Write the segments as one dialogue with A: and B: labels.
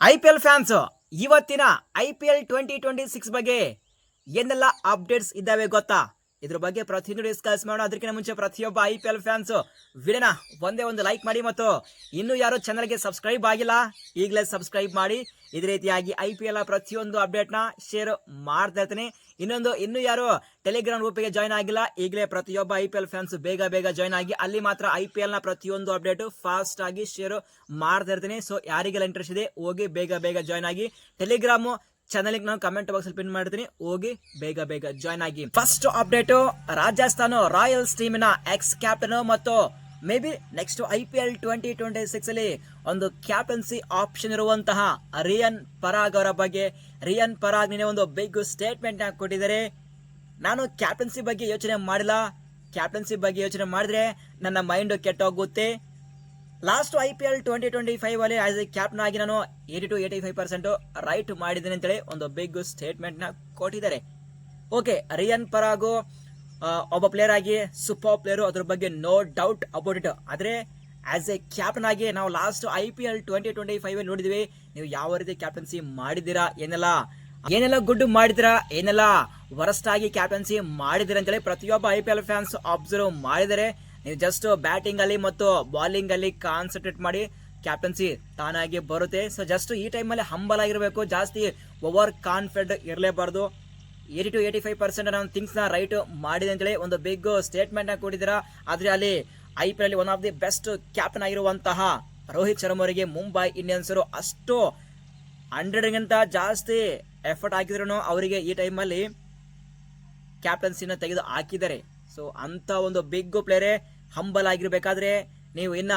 A: IPL fans ಇವತ್ತಿನ IPL 2026 ಬಗ್ಗೆ ಏನೆಲ್ಲ ಅಪ್ಡೇಟ್ಸ್ ಇದ್ದಾವೆ ಗೊತ್ತಾ? ಇದ್ರ ಬಗ್ಗೆ ಪ್ರತಿಯೊಂದು ಡಿಸ್ಕಸ್ ಮಾಡೋಣ. ಅದಕ್ಕಿಂತ ಮುಂಚೆ ಪ್ರತಿಯೊಬ್ಬ IPL ಫ್ಯಾನ್ಸ್ ವಿಡಿಯೋನ ಒಂದೇ ಒಂದು ಲೈಕ್ ಮಾಡಿ, ಮತ್ತು ಇನ್ನೂ ಯಾರು ಚಾನಲ್ಗೆ ಸಬ್ಸ್ಕ್ರೈಬ್ ಆಗಿಲ್ಲ ಈಗಲೇ ಸಬ್ಸ್ಕ್ರೈಬ್ ಮಾಡಿ. ಇದೇ ರೀತಿಯಾಗಿ IPL ಪ್ರತಿಯೊಂದು ಅಪ್ಡೇಟ್ನ ಶೇರ್ ಮಾಡ್ತಾ ಇರ್ತೀನಿ. ಇನ್ನೂ ಯಾರು ಟೆಲಿಗ್ರಾಮ್ ಗ್ರೂಪಿಗೆ ಜಾಯ್ನ್ ಆಗಿಲ್ಲ, ಈಗಲೇ ಪ್ರತಿಯೊಬ್ಬ IPL ಫ್ಯಾನ್ಸ್ ಬೇಗ ಜಾಯ್ನ್ ಆಗಿ. ಅಲ್ಲಿ ಮಾತ್ರ IPL ನ ಪ್ರತಿಯೊಂದು ಅಪ್ಡೇಟ್ ಫಾಸ್ಟ್ ಆಗಿ ಶೇರ್ ಮಾಡ್ತಾ ಇರ್ತೀನಿ. ಸೊ ಯಾರಿಗೆಲ್ಲ ಇಂಟ್ರೆಸ್ಟ್ ಇದೆ ಹೋಗಿ ಬೇಗ ಜಾಯ್ನ್ ಆಗಿ. ಟೆಲಿಗ್ರಾಮ್ ಚಾನಲ್ ನಾನು ಕಮೆಂಟ್ ಬಾಕ್ಸ್ ಅಲ್ಲಿ ಪಿನ್ ಮಾಡ್ತೀನಿ, ಹೋಗಿ ಬೇಗ ಜಾಯ್ನ್ ಆಗಿ. ಫಸ್ಟ್ ಅಪ್ಡೇಟ್, ರಾಜಸ್ಥಾನ ರಾಯಲ್ಸ್ ಟೀಮಿನ ಎಕ್ಸ್ ಕ್ಯಾಪ್ಟನ್ ಮತ್ತು ಮೇ ಬಿ ನೆಕ್ಸ್ಟ್ IPL 2026 ಅಲ್ಲಿ ಒಂದು ಕ್ಯಾಪ್ಟನ್ಸಿ ಆಪ್ಷನ್ ಇರುವಂತಹ ರಿಯಾನ್ ಪರಾಗ್ ಅವರ ಬಗ್ಗೆ. ರಿಯಾನ್ ಪರಾಗ್ ನಿನ್ನೆ ಒಂದು ಬಿಗ್ ಸ್ಟೇಟ್ಮೆಂಟ್ ಕೊಟ್ಟಿದ್ದಾರೆ. ನಾನು ಕ್ಯಾಪ್ಟನ್ಸಿ ಬಗ್ಗೆ ಯೋಚನೆ ಮಾಡಿಲ್ಲ, ಕ್ಯಾಪ್ಟನ್ಸಿ ಬಗ್ಗೆ ಯೋಚನೆ ಮಾಡಿದ್ರೆ ನನ್ನ ಮೈಂಡ್ ಕೆಟ್ಟೋಗುತ್ತೆ. ಲಾಸ್ಟ್ IPL 2025 ಅಲ್ಲಿ ಆಸ್ ಎ ಕ್ಯಾಪ್ಟನ್ ಆಗಿ ನಾನು 80-85% ರೈಟ್ ಮಾಡಿದ್ದೇನೆ ಅಂತೇಳಿ ಒಂದು ಬಿಗ್ ಸ್ಟೇಟ್ಮೆಂಟ್ ನ ಕೊಟ್ಟಿದ್ದಾರೆ. ಓಕೆ, ರಿಯಾನ್ ಪರಾಗು ಒಬ್ಬ ಪ್ಲೇಯರ್ ಆಗಿ ಸೂಪರ್ ಪ್ಲೇಯರ್, ಅದ್ರ ಬಗ್ಗೆ ನೋ ಡೌಟ್ ಅಬೌಟ್ ಇಟ್. ಆದ್ರೆ ಆಸ್ ಎ ಕ್ಯಾಪ್ಟನ್ ಆಗಿ ನಾವು ಲಾಸ್ಟ್ IPL 2025 ಅಲ್ಲಿ ನೋಡಿದ್ವಿ ನೀವು ಯಾವ ರೀತಿ ಕ್ಯಾಪ್ಟನ್ಸಿ ಮಾಡಿದ್ದೀರಾ, ಏನೆಲ್ಲ ಗುಡ್ ಮಾಡಿದಿರಾ, ಏನೆಲ್ಲ ವರಸ್ಟ್ ಆಗಿ ಕ್ಯಾಪ್ಟನ್ಸಿ ಮಾಡಿದಿರಾ ಅಂತೇಳಿ ಪ್ರತಿಯೊಬ್ಬ IPL ಫ್ಯಾನ್ಸ್ ಅಬ್ಸರ್ವ್ ಮಾಡಿದರೆ. ನೀವು ಜಸ್ಟ್ ಬ್ಯಾಟಿಂಗ್ ಅಲ್ಲಿ ಮತ್ತು ಬಾಲಿಂಗ್ ಅಲ್ಲಿ ಕಾನ್ಸಂಟ್ರೇಟ್ ಮಾಡಿ, ಕ್ಯಾಪ್ಟನ್ಸಿ ತಾನಾಗಿ ಬರುತ್ತೆ. ಸೊ ಜಸ್ಟ್ ಈ ಟೈಮಲ್ಲಿ ಹಂಬಲ್ ಆಗಿರಬೇಕು, ಜಾಸ್ತಿ ಓವರ್ ಕಾನ್ಫಿಡೆಂಟ್ ಇರಲೇಬಾರ್ದು. 80-85% ನಾನು ಥಿಂಗ್ಸ್ ನ ರೈಟ್ ಮಾಡಿದೆ ಅಂತೇಳಿ ಒಂದು ಬಿಗ್ ಸ್ಟೇಟ್ಮೆಂಟ್ ನ ಕೊಟ್ಟಿದ್ದೀರಾ. ಆದ್ರೆ ಅಲ್ಲಿ IPL ಅಲ್ಲಿ one of the best captain ಆಗಿರುವಂತಹ ರೋಹಿತ್ ಶರ್ಮಾ ಅವರಿಗೆ ಮುಂಬೈ ಇಂಡಿಯನ್ಸ್ ಅಷ್ಟು 100ಗಿಂತ ಜಾಸ್ತಿ ಎಫರ್ಟ್ ಹಾಕಿದ್ರು ಅವರಿಗೆ ಈ ಟೈಮಲ್ಲಿ ಕ್ಯಾಪ್ಟನ್ಸಿನ ತೆಗೆದು ಹಾಕಿದ್ದಾರೆ. ಸೊ ಅಂತ ಒಂದು ಬಿಗ್ ಪ್ಲೇಯರೇ ಹಂಬಲ್ ಆಗಿರ್ಬೇಕಾದ್ರೆ ನೀವು ಇನ್ನ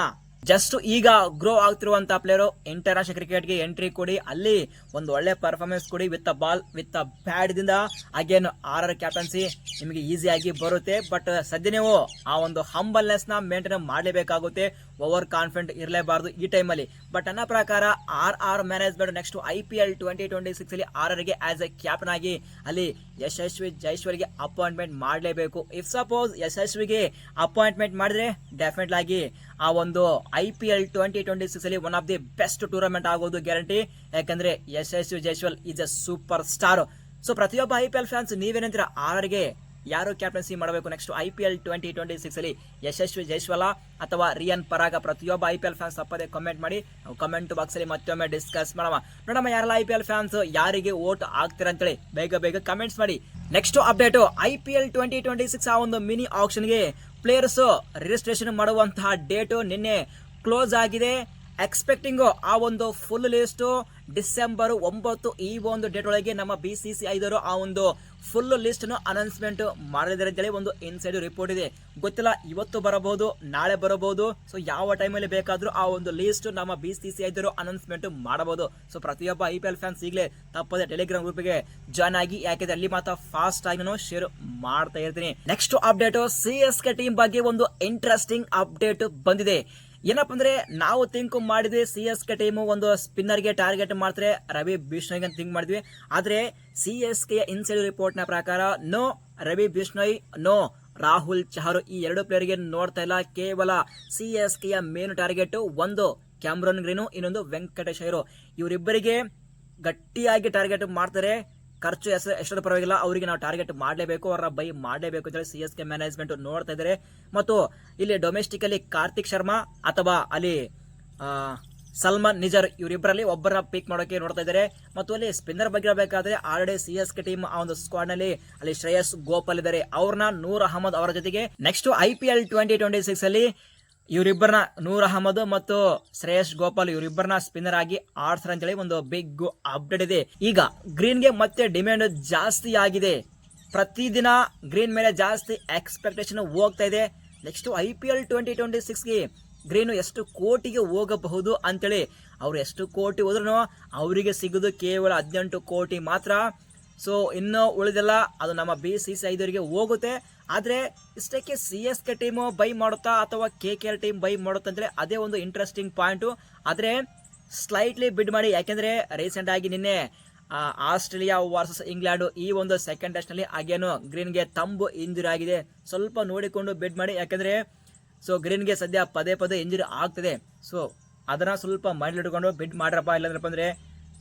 A: ಜಸ್ಟ್ ಈಗ ಗ್ರೋ ಆಗ್ತಿರುವಂತ ಪ್ಲೇಯರು ಇಂಟರ್ನ್ಯಾಷನಲ್ ಕ್ರಿಕೆಟ್ಗೆ ಎಂಟ್ರಿ ಕೊಡಿ, ಅಲ್ಲಿ ಒಂದು ಒಳ್ಳೆ ಪರ್ಫಾರ್ಮೆನ್ಸ್ ಕೊಡಿ ವಿತ್ ಬಾಲ್ ವಿತ್ ಬ್ಯಾಟ್ ದಿಂದ ಅಗೇನ್ RR ಕ್ಯಾಪ್ಟನ್ಸಿ ನಿಮಗೆ ಈಸಿಯಾಗಿ ಬರುತ್ತೆ. ಬಟ್ ಸದ್ಯ ನೀವು ಆ ಒಂದು ಹಂಬಲ್ನೆಸ್ ನ ಮೇಂಟೈನ್ ಮಾಡಲೇಬೇಕಾಗುತ್ತೆ, ಓವರ್ ಕಾನ್ಫಿಡೆಂಟ್ ಇರಲೇಬಾರ್ದು ಈ ಟೈಮಲ್ಲಿ. ಬಟ್ ನನ್ನ ಪ್ರಕಾರ RR ಮ್ಯಾನೇಜ್ಮೆಂಟ್ ನೆಕ್ಸ್ಟ್ IPL 2026 ಅಲ್ಲಿ RR ಗೆ ಆಸ್ ಎ ಕ್ಯಾಪ್ಟನ್ ಆಗಿ ಅಲ್ಲಿ ಯಶಸ್ವಿ ಜೈಸ್ವಾಲ್ಗೆ ಅಪಾಯಿಂಟ್ಮೆಂಟ್ ಮಾಡಲೇಬೇಕು. ಇಫ್ ಸಪೋಸ್ ಯಶಸ್ವಿಗೆ ಅಪಾಯಿಂಟ್ಮೆಂಟ್ ಮಾಡಿದ್ರೆ ಡೆಫಿನೆಟ್ ಆಗಿ ಆ ಒಂದು IPL 2026 ಅಲ್ಲಿ one of the best tournament ಆಗೋದು ಗ್ಯಾರಂಟಿ. ಯಾಕಂದ್ರೆ Yashasvi Jaiswal is a super star. So ಪ್ರತಿಯೊಬ್ಬ IPL ಫ್ಯಾನ್ಸ್ ನೀವೇನಂತೀರಾ, RR ಗೆ ಯಾರು ಕ್ಯಾಪ್ಟನ್ಸಿ ಮಾಡಬೇಕು ನೆಕ್ಸ್ಟ್ IPL 2026 ಅಲ್ಲಿ, ಯಶಸ್ವಿ ಜೈಸ್ವಾಲ್ ಅಥವಾ ರಿಯಾನ್ ಪರಾಗ್? ಪ್ರತಿಯೊಬ್ಬ IPL ಫ್ಯಾನ್ಸ್ ತಪ್ಪದೆ ಕಮೆಂಟ್ ಮಾಡಿ, ನಾವು ಕಮೆಂಟ್ ಬಾಕ್ಸ್ ಅಲ್ಲಿ ಮತ್ತೊಮ್ಮೆ ಡಿಸ್ಕಸ್ ಮಾಡೋಣ. ನೋಡಮ್ಮ ಯಾರೆಲ್ಲ IPL ಫ್ಯಾನ್ಸ್ ಯಾರಿಗೆ ವೋಟ್ ಆಗ್ತೀರಾ ಅಂತೇಳಿ ಬೇಗ ಕಮೆಂಟ್ಸ್ ಮಾಡಿ. ನೆಕ್ಸ್ಟ್ ಅಪ್ಡೇಟ್, IPL 2026 ಆ ಒಂದು ಮಿನಿ ಆಕ್ಷನ್ಗೆ ಪ್ಲೇಯರ್ಸ್ ರಿಜಿಸ್ಟ್ರೇಷನ್ ಮಾಡುವಂತಹ ಡೇಟ್ ನಿನ್ನೆ ಕ್ಲೋಸ್ ಆಗಿದೆ. ಎಕ್ಸ್ಪೆಕ್ಟಿಂಗ್ ಆ ಒಂದು ಫುಲ್ ಲಿಸ್ಟ್ ಡಿಸೆಂಬರ್ 9 ಈ ಒಂದು ಡೇಟ್ ಒಳಗೆ ನಮ್ಮ BCCI ದವರು ಆ ಒಂದು ಫುಲ್ ಲಿಸ್ಟ್ ಅನೌನ್ಸ್ಮೆಂಟ್ ಮಾಡಿದ್ದಾರೆ ಅಂತೇಳಿ ಒಂದು ಇನ್ಸೈಡ್ ರಿಪೋರ್ಟ್ ಇದೆ. ಗೊತ್ತಿಲ್ಲ, ಇವತ್ತು ಬರಬಹುದು, ನಾಳೆ ಬರಬಹುದು. ಸೊ ಯಾವ ಟೈಮಲ್ಲಿ ಬೇಕಾದ್ರೂ ಆ ಒಂದು ಲಿಸ್ಟ್ ನಮ್ಮ BCCI ದವರು ಅನೌನ್ಸ್ಮೆಂಟ್ ಮಾಡಬಹುದು. ಸೊ ಪ್ರತಿಯೊಬ್ಬ IPL ಫ್ಯಾನ್ಸ್ ಈಗಲೇ ತಪ್ಪದೆ ಟೆಲಿಗ್ರಾಮ್ ಗ್ರೂಪ್ಗೆ ಜಾಯ್ನ್ ಆಗಿ, ಯಾಕೆಂದ್ರೆ ಅಲ್ಲಿ ಮಾತ್ರ ಫಾಸ್ಟ್ ಆಗಿ ನಾನು ಶೇರ್ ಮಾಡ್ತಾ ಇರ್ತೀನಿ. ನೆಕ್ಸ್ಟ್ ಅಪ್ಡೇಟ್, CSK ಟೀಮ್ ಬಗ್ಗೆ ಒಂದು ಇಂಟ್ರೆಸ್ಟಿಂಗ್ ಅಪ್ಡೇಟ್ ಬಂದಿದೆ. ಏನಪ್ಪ ಅಂದ್ರೆ, ನಾವು ಥಿಂಕ್ ಮಾಡಿದ್ವಿ CSK ಟೀಮ್ ಒಂದು ಸ್ಪಿನ್ನರ್ ಗೆ ಟಾರ್ಗೆಟ್ ಮಾಡ್ತಾರೆ, ರವಿ ಬಿಷ್ಣೋಯ್ ಅಂತ ಥಿಂಕ್ ಮಾಡಿದ್ವಿ. ಆದ್ರೆ CSK ಇನ್ಸೈಡ್ ರಿಪೋರ್ಟ್ ನ ಪ್ರಕಾರ ನೋ ರವಿ ಬಿಷ್ಣೋಯ್, ನೋ ರಾಹುಲ್ ಚಹರ್, ಈ ಎರಡು ಪ್ಲೇಯರ್ ಗೆ ನೋಡ್ತಾ ಇಲ್ಲ. ಕೇವಲ CSK ಮೇನ್ ಟಾರ್ಗೆಟ್ ಒಂದು ಕ್ಯಾಮ್ರನ್ ಗ್ರೀನು, ಇನ್ನೊಂದು ವೆಂಕಟೇಶ್ ಅಯ್ಯರ್. ಇವರಿಬ್ಬರಿಗೆ ಗಟ್ಟಿಯಾಗಿ ಟಾರ್ಗೆಟ್ ಮಾಡ್ತಾರೆ. ಖರ್ಚು ಎಷ್ಟರ ಪರವಾಗಿಲ್ಲ, ಅವರಿಗೆ ನಾವು ಟಾರ್ಗೆಟ್ ಮಾಡಲೇಬೇಕು, ಅವರ ಬೈ ಮಾಡಲೇಬೇಕು ಅಂತ ಹೇಳಿ CSK ಮ್ಯಾನೇಜ್ಮೆಂಟ್ ನೋಡ್ತಾ ಇದ್ದಾರೆ. ಮತ್ತು ಇಲ್ಲಿ ಡೊಮೆಸ್ಟಿಕ್ ಅಲ್ಲಿ ಕಾರ್ತಿಕ್ ಶರ್ಮಾ ಅಥವಾ ಅಲ್ಲಿ ಸಲ್ಮಾನ್ ನಿಜರ್, ಇವರಿಬ್ಬರಲ್ಲಿ ಒಬ್ಬರ ಪಿಕ್ ಮಾಡೋಕೆ ನೋಡ್ತಾ ಇದ್ದಾರೆ. ಮತ್ತು ಅಲ್ಲಿ ಸ್ಪಿನ್ನರ್ ಬಗ್ಗೆ ಬೇಕಾದ್ರೆ ಆಲ್ರೆಡಿ CSK ಟೀಮ್ ಆ ಒಂದು ಸ್ಕ್ವಾಡ್ ನಲ್ಲಿ ಅಲ್ಲಿ ಶ್ರೇಯಸ್ ಗೋಪಾಲ್ ಇದ್ದಾರೆ, ಅವ್ರನ್ನ ನೂರ್ ಅಹಮದ್ ಅವರ ಜೊತೆಗೆ ನೆಕ್ಸ್ಟ್ IPL 2026 ಅಲ್ಲಿ ಇವರಿಬ್ಬರನ್ನ ನೂರ್ ಅಹಮದ್ ಮತ್ತು ಶ್ರೇಯಸ್ ಗೋಪಾಲ್ ಇವರಿಬ್ಬರನ್ನ ಸ್ಪಿನ್ನರ್ ಆಗಿ ಆಡ್ತಾರೆ ಅಂತೇಳಿ ಒಂದು ಬಿಗ್ ಅಪ್ಡೇಟ್ ಇದೆ. ಈಗ ಗ್ರೀನ್ ಗೆ ಮತ್ತೆ ಡಿಮ್ಯಾಂಡ್ ಜಾಸ್ತಿ ಆಗಿದೆ, ಪ್ರತಿದಿನ ಗ್ರೀನ್ ಮೇಲೆ ಜಾಸ್ತಿ ಎಕ್ಸ್ಪೆಕ್ಟೇಷನ್ ಹೋಗ್ತಾ ಇದೆ. ನೆಕ್ಸ್ಟ್ IPL 2026 ಗೆ ಗ್ರೀನ್ ಎಷ್ಟು ಕೋಟಿಗೆ ಹೋಗಬಹುದು ಅಂತೇಳಿ, ಅವ್ರು ಎಷ್ಟು ಕೋಟಿ ಹೋದ್ರು ಅವರಿಗೆ ಸಿಗೋದು ಕೇವಲ 18 ಕೋಟಿ ಮಾತ್ರ. ಸೊ ಇನ್ನು ಉಳಿದೆಲ್ಲ ಅದು ನಮ್ಮ BCCI ಇದರಿಗೆ ಹೋಗುತ್ತೆ. ಆದ್ರೆ ಇಷ್ಟಕ್ಕೆ CSK ಟೀಮ್ ಬೈ ಮಾಡುತ್ತಾ ಅಥವಾ KKR ಟೀಮ್ ಬೈ ಮಾಡುತ್ತಾ ಅಂದ್ರೆ ಅದೇ ಒಂದು ಇಂಟ್ರೆಸ್ಟಿಂಗ್ ಪಾಯಿಂಟ್. ಆದ್ರೆ ಸ್ಲೈಟ್ಲಿ ಬಿಡ್ ಮಾಡಿ, ಯಾಕೆಂದ್ರೆ ರೀಸೆಂಟ್ ಆಗಿ ನಿನ್ನೆ ಆಸ್ಟ್ರೇಲಿಯಾ ವರ್ಸಸ್ ಇಂಗ್ಲೆಂಡ್ ಈ ಒಂದು ಸೆಕೆಂಡ್ ಟೆಸ್ಟ್ ನಲ್ಲಿ ಅಗೇನು ಗ್ರೀನ್ ಗೆ ತಂಬು ಇಂಜುರಿ ಆಗಿದೆ. ಸ್ವಲ್ಪ ನೋಡಿಕೊಂಡು ಬಿಡ್ ಮಾಡಿ, ಯಾಕಂದ್ರೆ ಸೊ ಗ್ರೀನ್ ಗೆ ಸದ್ಯ ಪದೇ ಇಂಜುರಿ ಆಗ್ತದೆ. ಸೊ ಅದನ್ನ ಸ್ವಲ್ಪ ಮೈಂಡ್ ಇಟ್ಕೊಂಡು ಬಿಡ್ ಮಾಡ್ರಪ್ಪ, ಇಲ್ಲಾಂದ್ರಪ್ಪ ಅಂದ್ರೆ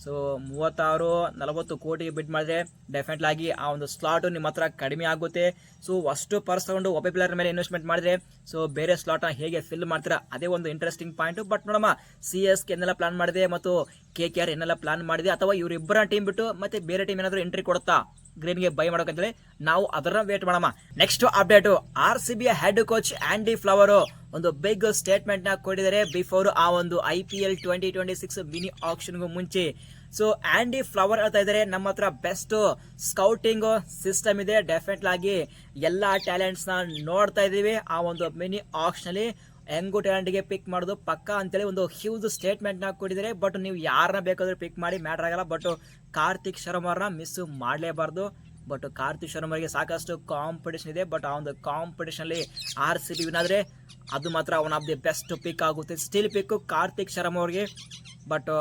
A: ಸೊ 36-40 ಕೋಟಿ ಬಿಡ್ ಮಾಡಿದ್ರೆ ಡೆಫಿನೆಟ್ಲಿ ಆಗಿ ಆ ಒಂದು ಸ್ಲಾಟು ನಿಮ್ಮ ಹತ್ರ ಕಡಿಮೆ ಆಗುತ್ತೆ. ಸೊ ಅಷ್ಟು ಪರ್ಸ್ ತಗೊಂಡು ಒಬ್ಬ ಪ್ಲೇಯರ್ ಮೇಲೆ ಇನ್ವೆಸ್ಟ್ಮೆಂಟ್ ಮಾಡಿದ್ರೆ ಸೊ ಬೇರೆ ಸ್ಲಾಟ್ನ ಹೇಗೆ ಫಿಲ್ ಮಾಡ್ತೀರಾ, ಅದೇ ಒಂದು ಇಂಟ್ರೆಸ್ಟಿಂಗ್ ಪಾಯಿಂಟ್. ಬಟ್ ನೋಡಮ್ಮ, CSK ಏನೆಲ್ಲ ಪ್ಲಾನ್ ಮಾಡಿದೆ ಮತ್ತು KKR ಏನೆಲ್ಲ ಪ್ಲಾನ್ ಮಾಡಿದೆ, ಅಥವಾ ಇವರಿಬ್ಬರ ಟೀಮ್ ಬಿಟ್ಟು ಮತ್ತೆ ಬೇರೆ ಟೀಮ್ ಏನಾದರೂ ಎಂಟ್ರಿ ಕೊಡುತ್ತಾ ಗ್ರೀನ್ಗೆ ಬೈ ಮಾಡೋಕಂತೇಳಿ ನಾವು ಅದರ ವೇಟ್ ಮಾಡೋಣ. Next update, RCB head coach Andy flower ಒಂದು ಬಿಗ್ ಸ್ಟೇಟ್ಮೆಂಟ್ ನ ಕೊಟ್ಟಿದ್ದಾರೆ ಬಿಫೋರ್ ಆ ಒಂದು IPL 2026 ಮಿನಿ ಆಕ್ಷನ್ಗೂ ಮುಂಚೆ. ಸೊ ಆಂಡಿ ಫ್ಲವರ್ ಹೇಳ್ತಾ ಇದ್ದಾರೆ, ನಮ್ಮ ಹತ್ರ ಬೆಸ್ಟ್ ಸ್ಕೌಟಿಂಗ್ ಸಿಸ್ಟಮ್ ಇದೆ, ಡೆಫಿನೆಟ್ಲಿ ಆಗಿ ಎಲ್ಲ ಟ್ಯಾಲೆಂಟ್ಸ್ ನ ನೋಡ್ತಾ ಇದೀವಿ, ಆ ಒಂದು ಮಿನಿ ಆಕ್ಷನ್ ಅಲ್ಲಿ ಹೆಂಗು ಟ್ಯಾಲೆಂಟ್ಗೆ ಪಿಕ್ ಮಾಡೋದು ಪಕ್ಕ ಅಂತೇಳಿ ಒಂದು ಹ್ಯೂಜ್ ಸ್ಟೇಟ್ಮೆಂಟ್ ನ ಕೊಟ್ಟಿದ್ದಾರೆ. ಬಟ್ ನೀವು ಯಾರನ್ನ ಬೇಕಾದ್ರೂ ಪಿಕ್ ಮಾಡಿ, ಮ್ಯಾಟರ್ ಆಗಲ್ಲ. ಬಟ್ ಕಾರ್ತಿಕ್ ಶರ್ಮರ್ನ ಮಿಸ್ ಮಾಡಲೇಬಾರ್ದು. ಬಟ್ ಕಾರ್ತಿಕ್ ಶರ್ಮರ್ಗೆ ಸಾಕಷ್ಟು ಕಾಂಪಿಟೇಷನ್ ಇದೆ. ಬಟ್ ಆ ಒಂದು ಕಾಂಪಿಟೇಷನ್ ಅಲ್ಲಿ RCB ವಿನ್ ಆದ್ರೆ ಅದು ಮಾತ್ರ ಒನ್ ಆಫ್ ದಿ ಬೆಸ್ಟ್ ಪಿಕ್ ಆಗುತ್ತೆ. ಸ್ಟಿಲ್ ಪಿಕ್ ಕಾರ್ತಿಕ್ ಶರ್ಮ ಅವ್ರಿಗೆ. ಬಟ್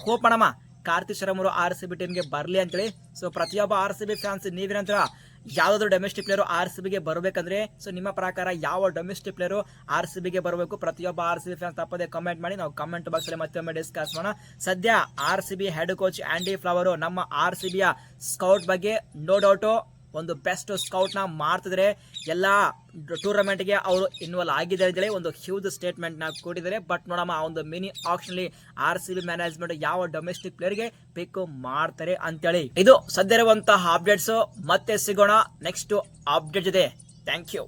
A: ಹೋಪ್ ಮಾಡಮ್ಮ ಕಾರ್ತಿಕ್ ಶರ್ಮ ಅವರು RCB ಟೀಮ್ಗೆ ಬರಲಿ ಅಂತೇಳಿ. ಸೊ ಪ್ರತಿಯೊಬ್ಬ RCB ಫ್ಯಾನ್ಸ್ ನೀವೇನಂತರ, ಯಾವುದಾದ್ರು ಡೊಮೆಸ್ಟಿಕ್ ಪ್ಲೇಯರು RCBಗೆ ಬರಬೇಕಂದ್ರೆ ಸೊ ನಿಮ್ಮ ಪ್ರಕಾರ ಯಾವ ಡೊಮೆಸ್ಟಿಕ್ ಪ್ಲೇಯರು RCBಗೆ ಬರಬೇಕು, ಪ್ರತಿಯೊಬ್ಬ RCB ಫ್ಯಾನ್ಸ್ ತಪ್ಪದೆ ಕಮೆಂಟ್ ಮಾಡಿ, ನಾವು ಕಮೆಂಟ್ ಬಾಕ್ಸ್ ಅಲ್ಲಿ ಮತ್ತೊಮ್ಮೆ ಡಿಸ್ಕಸ್ ಮಾಡೋಣ. ಸದ್ಯ RCB head coach Andy flower ನಮ್ಮ RCBಯ ಸ್ಕೌಟ್ ಬಗ್ಗೆ ನೋ ಡೌಟು ಒಂದು ಬೆಸ್ಟ್ ಸ್ಕೌಟ್ ನ ಮಾಡ್ತಿದ್ರೆ, ಎಲ್ಲ ಟೂರ್ನಮೆಂಟ್ಗೆ ಅವರು ಇನ್ವಾಲ್ವ್ ಆಗಿದ್ದಾರೆ ಅಂತೇಳಿ ಒಂದು ಹ್ಯೂಜ್ ಸ್ಟೇಟ್ಮೆಂಟ್ ನ ಕೊಟ್ಟಿದ್ದಾರೆ. ಬಟ್ ನೋಡಮ್ಮ, ಆ ಒಂದು ಮಿನಿ ಆಕ್ಷನ್ ಅಲ್ಲಿ RCB ಮ್ಯಾನೇಜ್ಮೆಂಟ್ ಯಾವ ಡೊಮೆಸ್ಟಿಕ್ ಪ್ಲೇಯರ್ಗೆ ಪಿಕ್ ಮಾಡ್ತಾರೆ ಅಂತೇಳಿ. ಇದು ಸದ್ಯ ಇರುವಂತಹ ಅಪ್ಡೇಟ್ಸ್. ಮತ್ತೆ ಸಿಗೋಣ ನೆಕ್ಸ್ಟ್ ಅಪ್ಡೇಟ್ ಜೊತೆ. Thank you.